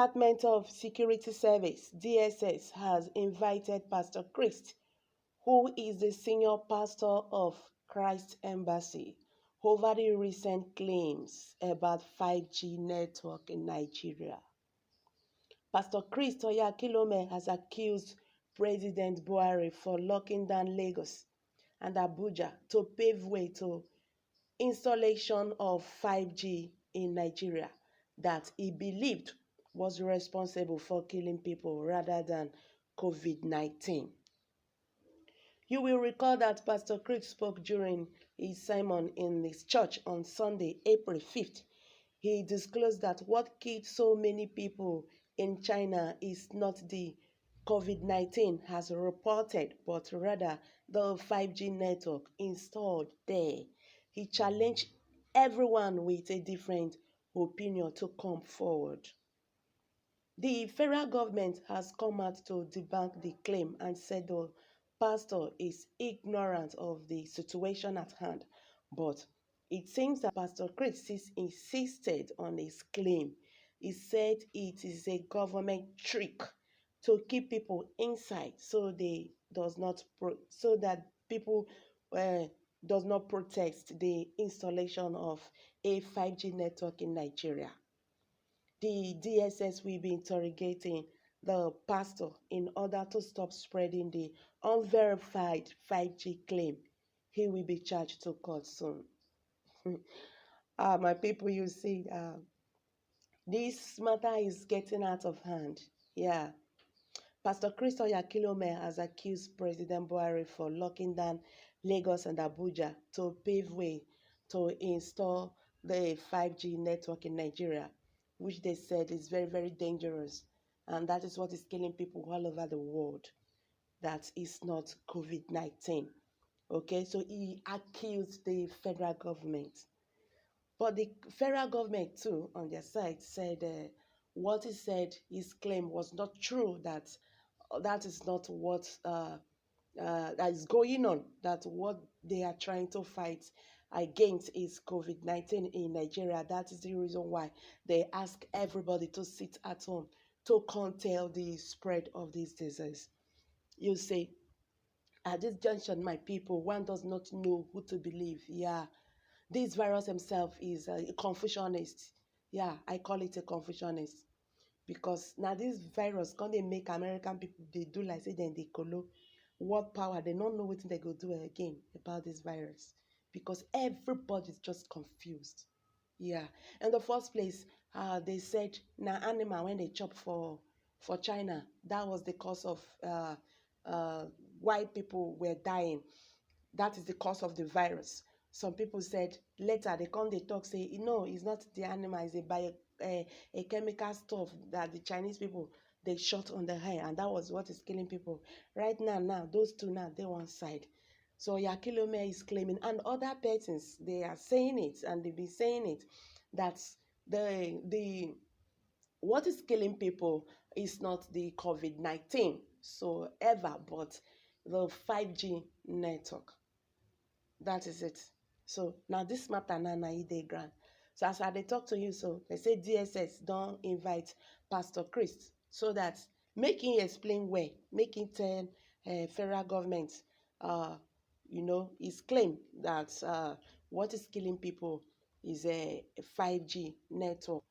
Department of Security Service, DSS, has invited Pastor Christ, who is the senior pastor of Christ Embassy, over the recent claims about 5G network in Nigeria. Pastor Christ Oyakhailome has accused President Buhari for locking down Lagos and Abuja to pave way to installation of 5G in Nigeria that he believed was responsible for killing people rather than COVID-19. You will recall that Pastor Chris spoke during his sermon in his church on Sunday, April 5th. He disclosed that what killed so many people in China is not the COVID-19 as reported, but rather the 5G network installed there. He challenged everyone with a different opinion to come forward. The federal government has come out to debunk the claim and said the pastor is ignorant of the situation at hand. But it seems that Pastor Chris insisted on his claim. He said it is a government trick to keep people inside so that people uh, does not protest the installation of a 5G network in Nigeria. The DSS will be interrogating the pastor in order to stop spreading the unverified 5G claim. He will be charged to court soon. My people, you see, this matter is getting out of hand. Yeah. Pastor Chris Oyakhailome has accused President Buhari for locking down Lagos and Abuja to pave way to install the 5G network in Nigeria, which they said is very, very dangerous. And that is what is killing people all over the world. That is not COVID-19. Okay, so he accused the federal government. But the federal government, too, on their side, said what he said, his claim was not true, that is not what that is going on, that what they are trying to fight against is COVID-19 in Nigeria. That is the reason why they ask everybody to sit at home to contain the spread of this disease. You see, at this junction, my people, one does not know who to believe. Yeah, this virus himself is a Confucianist. Yeah, I call it a Confucianist. Because now this virus, can they make American people, they do like say then they colo what power, they don't know what they go do again about this virus. Because everybody's just confused. Yeah. In the first place, they said now animal when they chop for China, that was the cause of uh, why people were dying. That is the cause of the virus. Some people said later they come they talk say no, it's not the animal, it's a chemical stuff that the Chinese people they shot on the hair, and that was what is killing people. Right now those two now they one side. So Oyakhailome is claiming, and other persons they are saying it, and they've been saying it, that the what is killing people is not the COVID-19 so ever, but the 5G network. That is it. So now this matter now e dey ground. So as I dey talk to you, so they say DSS don't invite Pastor Chris so that make him explain where, make him tell federal government, his claim that what is killing people is a 5G network,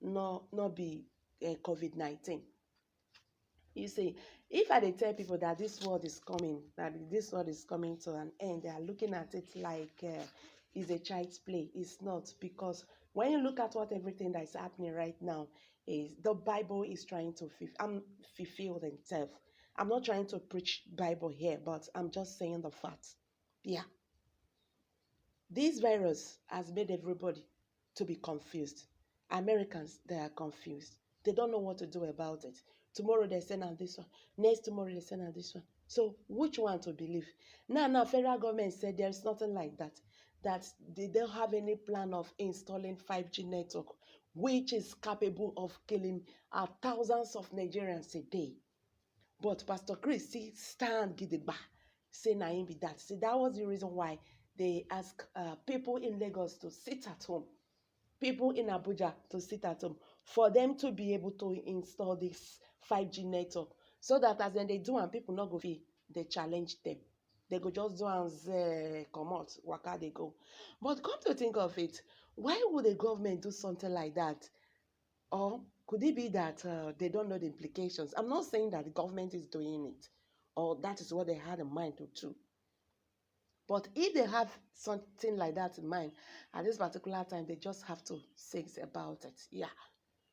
not be COVID-19. You see, if I dey tell people that this world is coming, that this world is coming to an end, they are looking at it like it's a child's play. It's not, because when you look at what everything that is happening right now, is the Bible is trying to fulfill themselves. I'm not trying to preach Bible here, but I'm just saying the facts. Yeah. This virus has made everybody to be confused. Americans, they are confused. They don't know what to do about it. Tomorrow they send out this one. Next tomorrow they send out this one. So which one to believe? Now, federal government said there's nothing like that. That they don't have any plan of installing 5G network, which is capable of killing thousands of Nigerians a day. But Pastor Chris stand gidigba, say na him be that. See, that was the reason why they ask people in Lagos to sit at home, people in Abuja to sit at home for them to be able to install this 5G network, so that as they do and people not go feel they challenge them. They go just do and come out, waka they go. But come to think of it, why would the government do something like that? Or could it be that they don't know the implications? I'm not saying that the government is doing it, or that is what they had in mind to do. But if they have something like that in mind at this particular time, they just have to say about it. Yeah,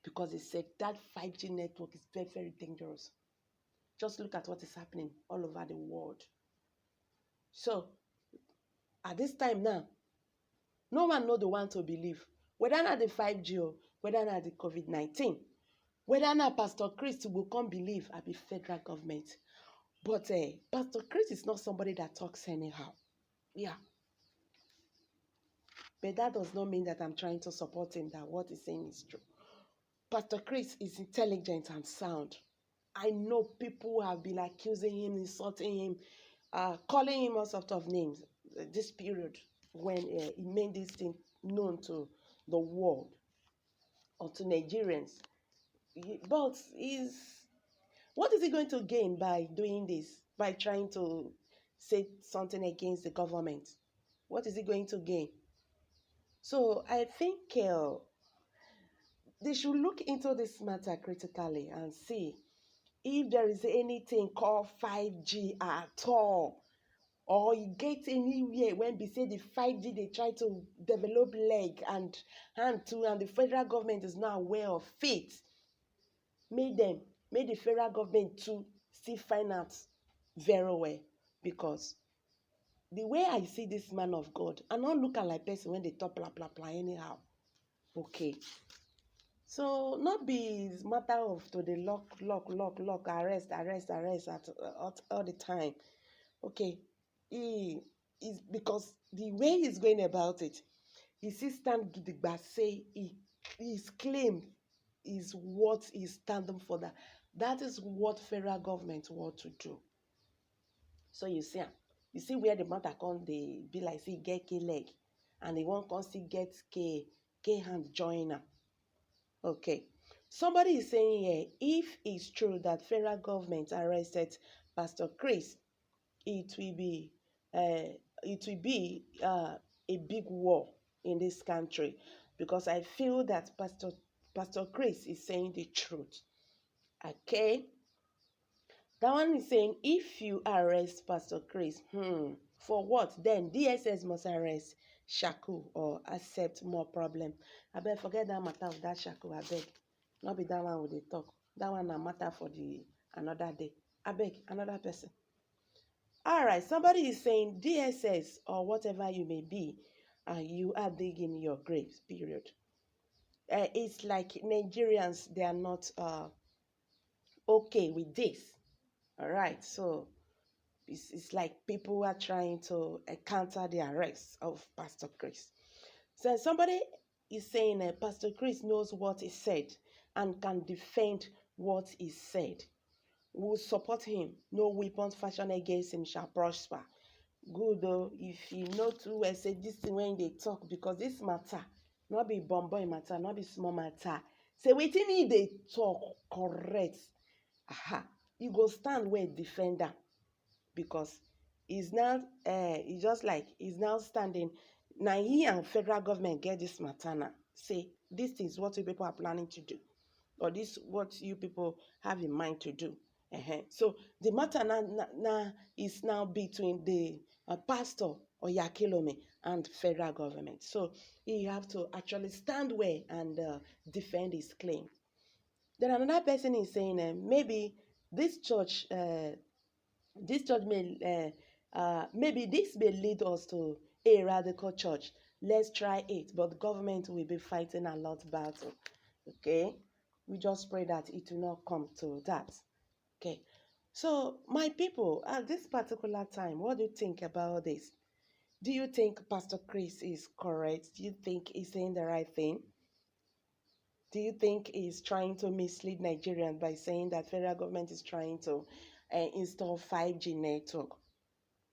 because they said that 5G network is very, very dangerous. Just look at what is happening all over the world. So at this time now, no one know the one to believe. Whether not the 5G or whether not the COVID-19, whether not Pastor Chris will come believe I be federal government. But Pastor Chris is not somebody that talks anyhow. Yeah. But that does not mean that I'm trying to support him, that what he's saying is true. Pastor Chris is intelligent and sound. I know people have been accusing him, insulting him, calling him all sorts of names this period when he made this thing known to the world or to Nigerians. But what is he going to gain by doing this, by trying to say something against the government? What is he going to gain? So I think they should look into this matter critically and see if there is anything called 5G at all, or you get anywhere when they say the 5G they try to develop leg and hand to, and the federal government is not aware of it. Make the federal government to still find out very well, because the way I see this man of God, I not look at like person when they talk blah blah blah anyhow. Okay. So not be matter of to the lock, arrest at all the time. Okay, he is, because the way he's going about it, he still stand gidigba say his claim is what he's standing for. That is what federal government want to do. So you see where the matter come, they be like say get K leg, and they want come see get K hand join am. Okay, somebody is saying here, if it's true that federal government arrested Pastor Chris, it will be a big war in this country, because I feel that Pastor Chris is saying the truth. Okay, that one is saying, if you arrest Pastor Chris, for what? Then DSS must arrest Shaku or accept more problem. I beg, forget that matter of that Shaku. I beg, not be that one with the talk. That one a matter for the another day. I beg, another person. All right, somebody is saying DSS or whatever you may be, you are digging your graves. Period. It's like Nigerians, they are not okay with this. All right, so it's like people are trying to counter the arrest of Pastor Chris. So somebody is saying Pastor Chris knows what he said and can defend what he said. We will support him. No weapons fashioned against him shall prosper. Good though, if you know too well, say this thing when they talk, because this matter, not be boy matter, not be small matter. Say waiting if they talk correct. Aha, you go stand where defender, because he's now it's just like he's now standing. Now he and federal government get this matter now. Say this is what you people are planning to do, or this what you people have in mind to do. So the matter now is now between the pastor Oyakhailome and federal government. So he have to actually stand where and defend his claim. Then another person is saying maybe this church may maybe this may lead us to a radical church. Let's try it, but government will be fighting a lot battle. Okay, we just pray that it will not come to that. Okay, so my people, at this particular time, what do you think about this? Do you think Pastor Chris is correct? Do you think he's saying the right thing? Do you think he's trying to mislead Nigerians by saying that federal government is trying to install 5G network?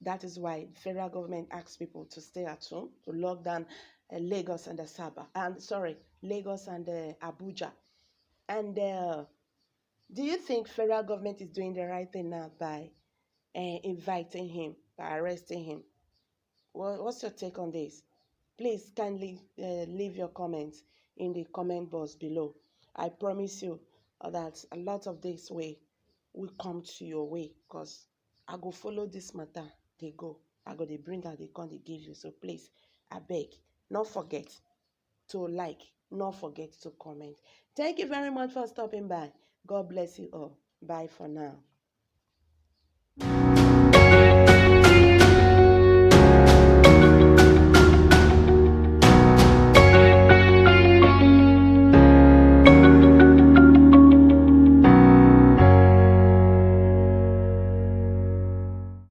That is why the federal government asks people to stay at home, to lock down Lagos and Lagos and Abuja. And do you think federal government is doing the right thing now by inviting him, by arresting him? What's your take on this? Please kindly leave your comments in the comment box below. I promise you that a lot of this way will come to your way, because I go follow this matter. They go. I go they bring out, they come, they give you. So please, I beg, not forget to like, not forget to comment. Thank you very much for stopping by. God bless you all. Bye for now.